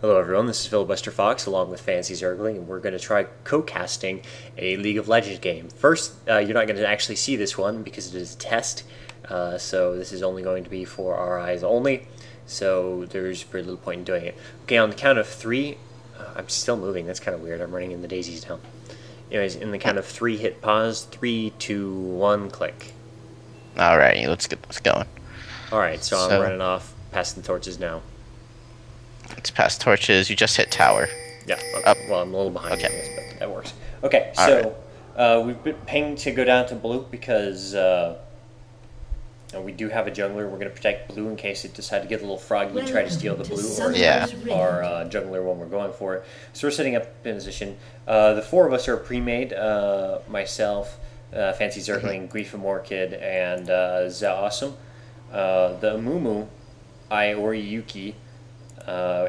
Hello everyone, this is FilibusterFox along with FancyZergling, and we're going to try co-casting a League of Legends game. First, you're not going to actually see this one because it is a test, so this is only going to be for our eyes only, so there's very little point in doing it. Okay, on the count of three, I'm still moving, that's kind of weird, I'm running in the daisies now. Anyways, in the count of three, hit pause, 3, 2, 1, click. Alrighty, let's get this going. Alright, so I'm running off, passing the torches now. Let's pass torches. You just hit tower. Yeah. Okay. Well, I'm a little behind. Okay. You guys, but that works. Okay. So we've been pinged to go down to blue because we do have a jungler. We're going to protect blue in case it decides to get a little froggy and try to steal the blue or our jungler when we're going for it. So we're setting up in position. The four of us are pre-made. Myself, FancyZergling, Griefum Orchid, and Zawesome. The Amumu, Yuki.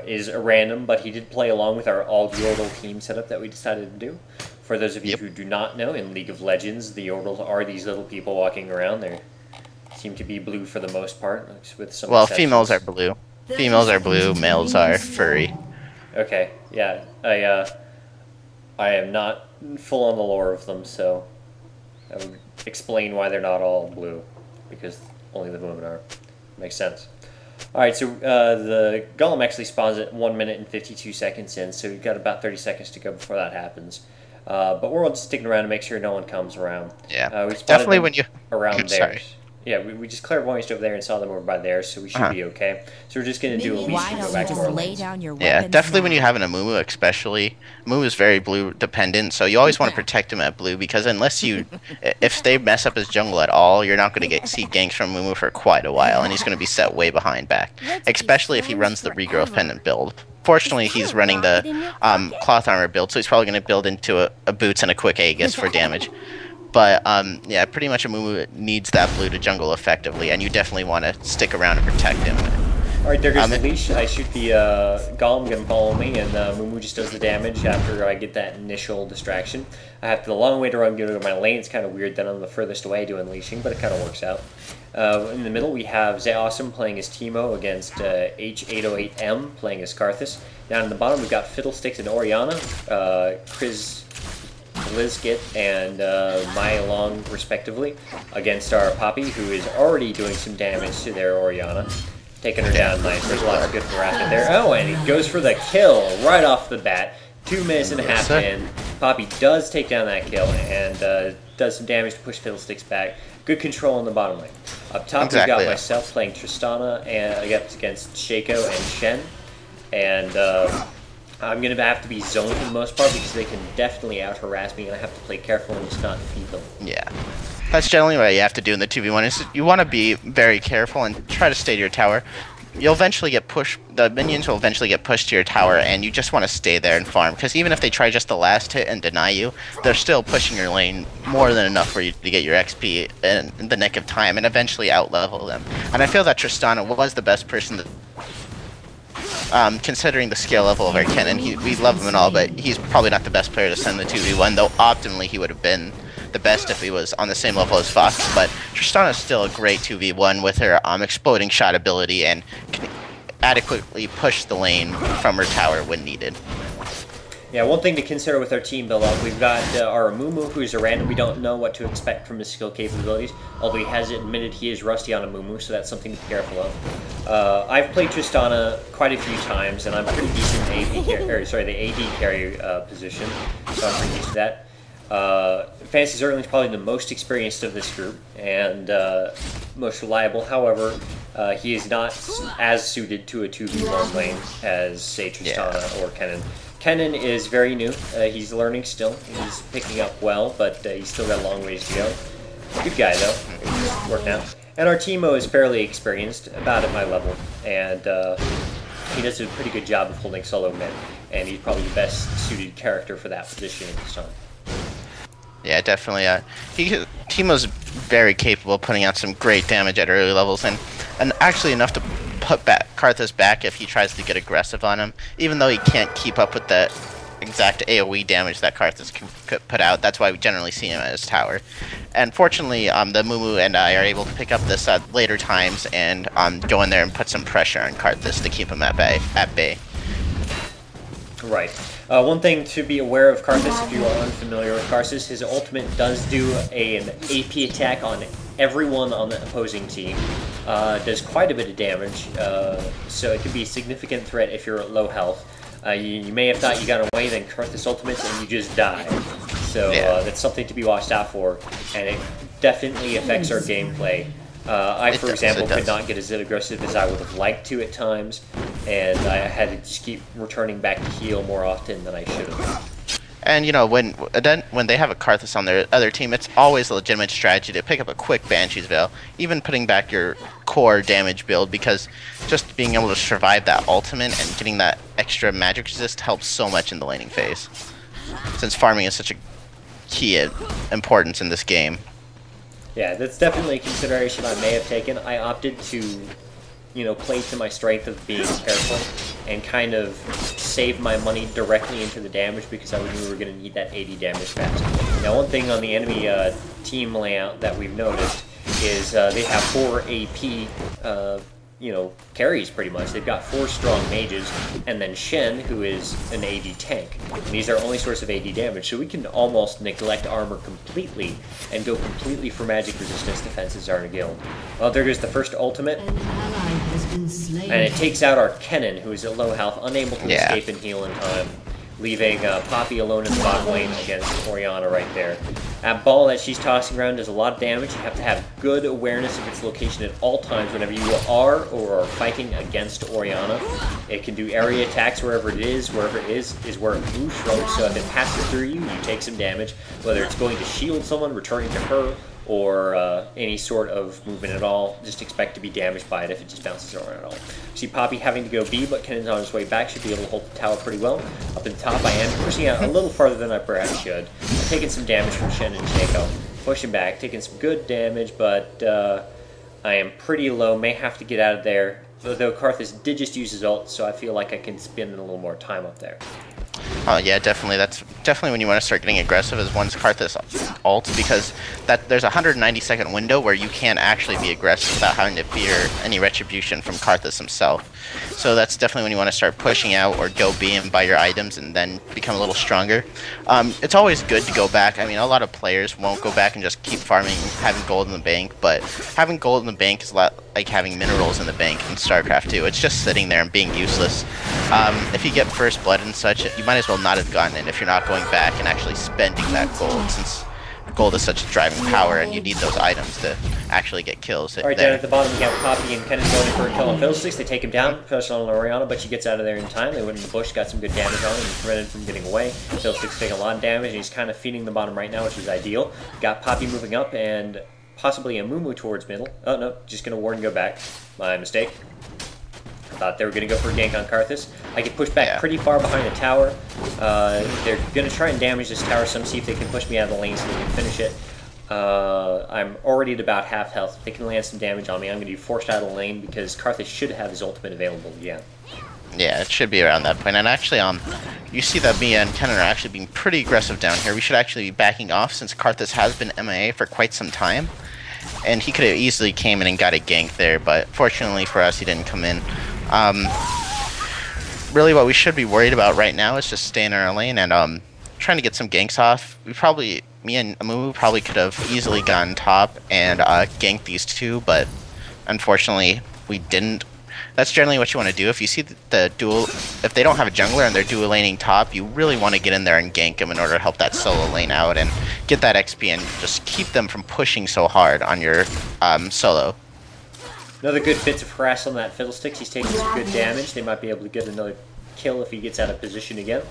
Is a random, but he did play along with our all-Yordle team setup that we decided to do. For those of you who do not know, in League of Legends, the Yordles are these little people walking around. They seem to be blue for the most part, with some exceptions. Females are blue. Females are blue, males are furry. Okay, yeah, I am not full on the lore of them, so I would explain why they're not all blue, because only the women are. Makes sense. Alright, so the golem actually spawns at 1 minute and 52 seconds in, so we've got about 30 seconds to go before that happens. But we're all just sticking around to make sure no one comes around. Yeah, definitely when you... around there. Yeah, we just clairvoyanced over there and saw them over by there, so we should be okay. So we're just going to do a leash and go back to our lanes. Yeah, definitely when you have an Amumu especially. Amumu is very blue dependent, so you always want to protect him at blue, because unless you... if they mess up his jungle at all, you're not going to see ganks from Amumu for quite a while, and he's going to be set way behind back. Especially if he runs the regrowth pendant build. Fortunately, he's running the cloth armor build, so he's probably going to build into a boots and a quick Aegis for damage. But, yeah, pretty much Amumu needs that blue to jungle effectively, and you definitely want to stick around and protect him. Alright, there goes the leash. I shoot the golem, going to follow me, and Amumu just does the damage after I get that initial distraction. I have the long way to run, go to my lane. It's kind of weird that I'm the furthest away doing leashing, but it kind of works out. In the middle, we have Zawesome playing as Teemo against H808M playing as Karthus. Down in the bottom, we've got Fiddlesticks and Orianna, Lizkit and Maya Long, respectively, against our Poppy, who is already doing some damage to their Orianna. Taking her down nice. There's lots of good harassment there. Oh, and he goes for the kill right off the bat. 2 minutes and a half in. Poppy does take down that kill and does some damage to push Fiddlesticks back. Good control on the bottom lane. Up top, we've got myself playing Tristana and against Shaco and Shen. And I'm going to have to be zoned for the most part because they can definitely out-harass me, and I have to play careful and just not feed them. Yeah. That's generally what you have to do in the 2v1. Is you want to be very careful and try to stay to your tower. You'll eventually get pushed, the minions will eventually get pushed to your tower, and you just want to stay there and farm, because even if they try just the last hit and deny you, they're still pushing your lane more than enough for you to get your XP in the nick of time, and eventually out-level them. And I feel that Tristana was the best person to... considering the skill level of our Kennen, we love him and all, but he's probably not the best player to send the 2v1, though optimally he would have been the best if he was on the same level as Fox. But Tristana is still a great 2v1 with her exploding shot ability and can adequately push the lane from her tower when needed. Yeah, one thing to consider with our team build-up, we've got our Amumu, who's a random. We don't know what to expect from his skill capabilities, although he has admitted he is rusty on Amumu, so that's something to be careful of. I've played Tristana quite a few times, and I'm pretty decent the AD carry position, so I'm pretty used to that. FancyZergling is probably the most experienced of this group, and most reliable. However, he is not as suited to a 2v1 lane as, say, Tristana or Kennen. Kennen is very new. He's learning still. He's picking up well, but he's still got a long ways to go. Good guy, though. He's working out. And our Teemo is fairly experienced, about at my level, and he does a pretty good job of holding solo mid, and he's probably the best suited character for that position at this time. Yeah, definitely. Teemo's very capable of putting out some great damage at early levels, and actually enough to put Karthus back if he tries to get aggressive on him, even though he can't keep up with the exact AoE damage that Karthus can put out. That's why we generally see him at his tower. And fortunately, the Mumu and I are able to pick up this at later times and go in there and put some pressure on Karthus to keep him at bay. Right. One thing to be aware of Karthus, if you are unfamiliar with Karthus, his ultimate does do an AP attack on everyone on the opposing team. Does quite a bit of damage, so it could be a significant threat if you're at low health. You may have thought you got away, then Karthus ultimates, and you just die. So that's something to be watched out for, and it definitely affects our gameplay. For example, could not get as aggressive as I would have liked to at times, and I had to just keep returning back to heal more often than I should have. And you know, when they have a Karthus on their other team, it's always a legitimate strategy to pick up a quick Banshee's Veil, even putting back your core damage build, because just being able to survive that ultimate and getting that extra magic resist helps so much in the laning phase, since farming is such a key importance in this game. Yeah, that's definitely a consideration I may have taken. I opted to, play to my strength of being careful and kind of save my money directly into the damage because I knew we were going to need that 80 damage fast. Now, one thing on the enemy team layout that we've noticed is they have 4 AP, carries pretty much. They've got 4 strong mages, and then Shen, who is an AD tank. And these are only source of AD damage, so we can almost neglect armor completely and go completely for magic resistance defenses our guild. Well, there goes the first ultimate, and it takes out our Kennen, who is at low health, unable to escape and heal in time, leaving Poppy alone in the bottom lane against Orianna right there. That ball that she's tossing around does a lot of damage. You have to have good awareness of its location at all times whenever you are or are fighting against Orianna. It can do area attacks wherever it is where it moves from, so if it passes through you, you take some damage, whether it's going to shield someone, returning to her, or any sort of movement at all. Just expect to be damaged by it if it just bounces around at all. See Poppy having to go B, but Kennen's on his way back, should be able to hold the tower pretty well. Up in the top, I am pushing out a little farther than I perhaps should. I'm taking some damage from Shen and Shaco. Pushing back, taking some good damage, but I am pretty low, may have to get out of there. Though Karthus did just use his ult, so I feel like I can spend a little more time up there. Oh yeah, definitely. That's definitely when you want to start getting aggressive is once Karthus ults, because there's a 190-second window where you can't actually be aggressive without having to fear any retribution from Karthus himself. So that's definitely when you want to start pushing out or go B and buy your items and then become a little stronger. It's always good to go back. I mean, a lot of players won't go back and just keep farming, having gold in the bank, but having gold in the bank is a lot like having minerals in the bank in StarCraft 2. It's just sitting there and being useless. If you get first blood and such, you might as well not have gotten it if you're not going back and actually spending that gold, since gold is such a driving power and you need those items to actually get kills. Alright, down at the bottom we have Poppy and Kennen going in for a kill on Fiddlesticks. They take him down, press on Orianna, but she gets out of there in time. They went in the bush, got some good damage on him, and prevented from getting away. Fiddlesticks taking a lot of damage, and he's kind of feeding the bottom right now, which is ideal. Got Poppy moving up, and possibly a Amumu towards middle. Oh no, just going to ward and go back. My mistake. Thought they were going to go for a gank on Karthus. I get pushed back pretty far behind the tower. They're going to try and damage this tower some, see if they can push me out of the lane so they can finish it. I'm already at about half health. If they can land some damage on me, I'm going to be forced out of the lane because Karthus should have his ultimate available again. Yeah, it should be around that point. And actually, you see that me and Kennen are actually being pretty aggressive down here. We should actually be backing off since Karthus has been MIA for quite some time. And he could have easily came in and got a gank there, but fortunately for us, he didn't come in. Really what we should be worried about right now is just staying in our lane and trying to get some ganks off. Me and Amumu probably could have easily gotten top and ganked these two, but unfortunately we didn't. That's generally what you want to do. If you see the dual, if they don't have a jungler and they're dual laning top, you really want to get in there and gank them in order to help that solo lane out and get that XP and just keep them from pushing so hard on your solo. Another good bit of harass on that Fiddlesticks. He's taking some good damage. They might be able to get another kill if he gets out of position again,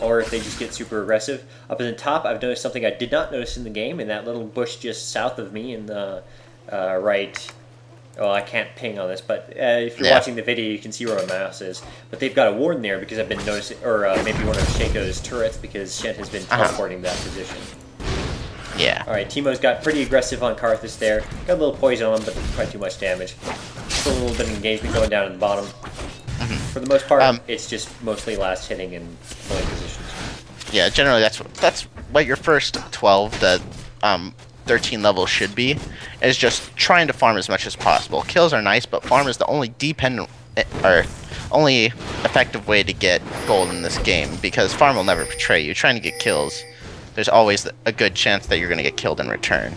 or if they just get super aggressive. Up in the top, I've noticed something I did not notice in the game, in that little bush just south of me in the right. Well, I can't ping on this, but if you're watching the video, you can see where my mouse is. But they've got a warden there because I've been noticing, or maybe one of Shaco's turrets, because Shen has been teleporting that position. Yeah. Alright, Teemo's got pretty aggressive on Karthus there. Got a little poison on him, but quite too much damage. Still a little bit of engagement going down at the bottom. For the most part, it's just mostly last hitting and pulling positions. Yeah, generally that's what your first 12 to 13 level should be, is just trying to farm as much as possible. Kills are nice, but farm is the only only effective way to get gold in this game, because farm will never betray you. Trying to get kills, there's always a good chance that you're going to get killed in return.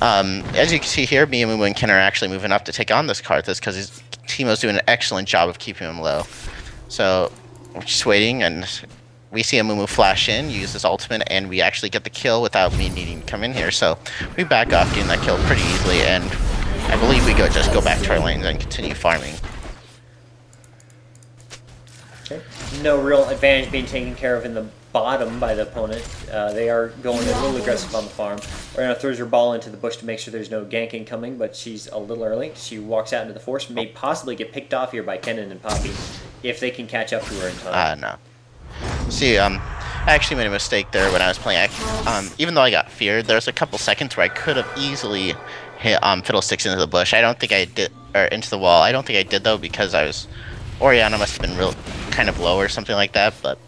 As you can see here, me, Amumu, and Ken are actually moving up to take on this Karthus because Teemo's doing an excellent job of keeping him low. So we're just waiting, and we see Amumu flash in, use his ultimate, and we actually get the kill without me needing to come in here. So we back off, getting that kill pretty easily, and I believe we just go back to our lanes and continue farming. Okay. No real advantage being taken care of in the bottom by the opponent. They are going a little aggressive on the farm. Orianna throws her ball into the bush to make sure there's no gank incoming, but she's a little early. She walks out into the forest, may possibly get picked off here by Kennen and Poppy if they can catch up to her in time. No. See, I actually made a mistake there when I was playing. Even though I got feared, there's a couple seconds where I could have easily hit Fiddlesticks into the bush. I don't think I did, or into the wall. I don't think I did though, because Orianna must have been kind of low or something like that, but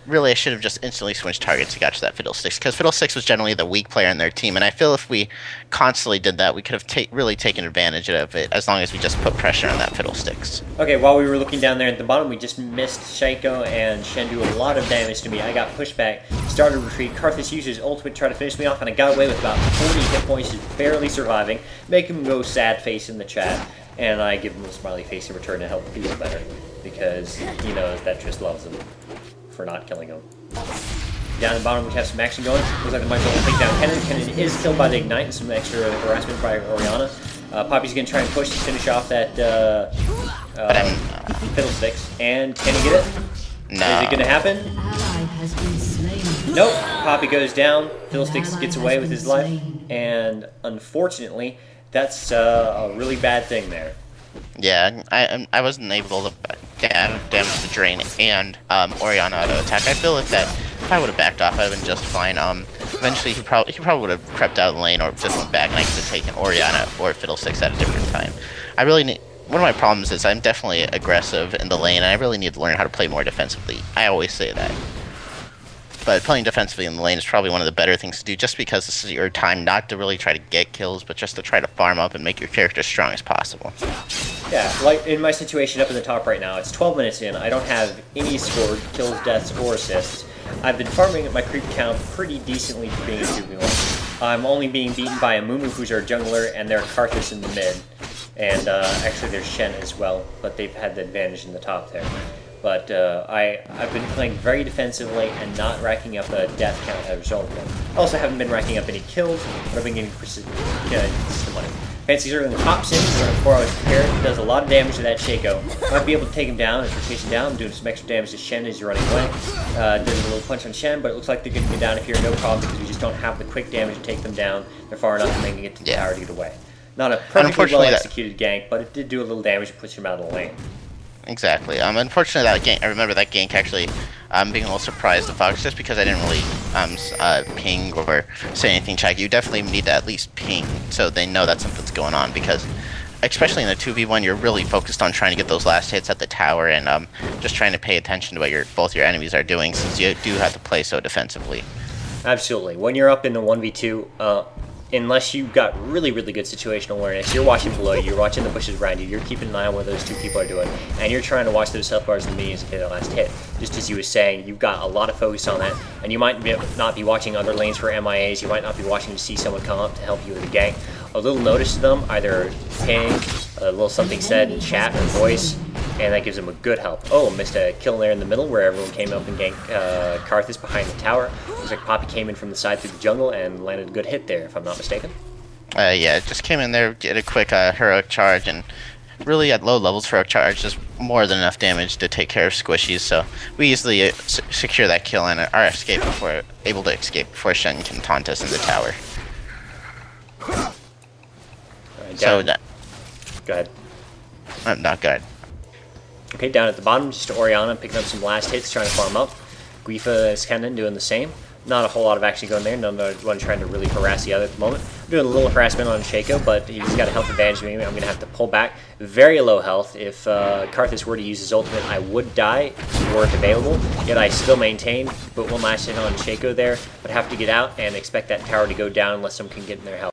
really I should have just instantly switched targets and got to that Fiddlesticks, because Fiddlesticks was generally the weak player in their team, and I feel if we constantly did that, we could have really taken advantage of it, as long as we just put pressure on that Fiddlesticks. Okay, while we were looking down there at the bottom, we just missed Shaco and Shen do a lot of damage to me. I got pushed back, started to retreat. Karthus used his ultimate to try to finish me off, and I got away with about 40 hit points, just barely surviving, make him go sad face in the chat, and I give him a smiley face in return to help him feel better, because he knows that Triss loves him for not killing him. Down at the bottom, we have some action going. Looks like I might be able to take down Kennen. Kennen is killed by the Ignite and some extra harassment by Orianna. Poppy's going to try and push to finish off that Fiddlesticks. And can he get it? No. Is it going to happen? Nope. Poppy goes down. Fiddlesticks gets away with his life. And unfortunately, that's a really bad thing there. Yeah, I wasn't able to damage the drain and Orianna auto attack. I feel like that if I would have backed off, I'd have been just fine. Eventually he probably would have crept out of the lane or just went back, and I could have taken Orianna or Fiddlesticks at a different time. I really need. One of my problems is I'm definitely aggressive in the lane, and I really need to learn how to play more defensively. I always say that. But playing defensively in the lane is probably one of the better things to do, just because this is your time not to really try to get kills, but just to try to farm up and make your character as strong as possible. Yeah, like in my situation up in the top right now, it's 12 minutes in. I don't have any scored kills, deaths, or assists. I've been farming at my creep count pretty decently for being a 2v1. I'm only being beaten by Amumu, who's our jungler, and their Karthus in the mid. And actually there's Shen as well, but they've had the advantage in the top there. But I've been playing very defensively and not racking up a death count as a result of it. Also haven't been racking up any kills, but I've been getting consistent money. FancyZergling pops in, he's running 4 hours prepared, does a lot of damage to that Shaco. Might be able to take him down as we're chasing down, doing some extra damage to Shen as you're running away. Does a little punch on Shen, but it looks like they're going to get down here, no problem, because we just don't have the quick damage to take them down. They're far enough and they can get to the tower to get away. Not a perfectly well executed gank, but it did do a little damage to push him out of the lane. Exactly. Unfortunately, that gank, I remember that gank actually being a little surprised at Fox, just because I didn't really ping or say anything check. You definitely need to at least ping so they know that something's going on, because especially in the 2v1, you're really focused on trying to get those last hits at the tower and just trying to pay attention to what both your enemies are doing, since you do have to play so defensively. Absolutely. When you're up in the 1v2, unless you've got really, really good situational awareness, you're watching below you, you're watching the bushes around you, you're keeping an eye on what those two people are doing, and you're trying to watch those health bars and the minions get their last hit. Just as you were saying, you've got a lot of focus on that, and you might not be watching other lanes for MIAs, you might not be watching to see someone come up to help you with a gank. A little notice to them, either ping, a little something said in chat or voice, and that gives them a good help. Oh, missed a kill there in the middle where everyone came up and ganked Karthus behind the tower. Looks like Poppy came in from the side through the jungle and landed a good hit there, if I'm not mistaken. Yeah, just came in there, did a quick heroic charge, and really at low levels heroic charge is more than enough damage to take care of squishies, so we easily secure that kill and are able to escape before Shen can taunt us in the tower. Right, so that... Go ahead. Not good. Okay, down at the bottom, just Orianna picking up some last hits, trying to farm up. Guifa is Kennen doing the same. Not a whole lot of action going there. None one trying to really harass the other at the moment. I'm doing a little harassment on Shaco, but he's got a health advantage to me. I'm going to have to pull back. Very low health. If Karthus were to use his ultimate, I would die were it available. Yet I still maintain. But one last hit on Shaco there. But have to get out and expect that tower to go down unless someone can get in their health.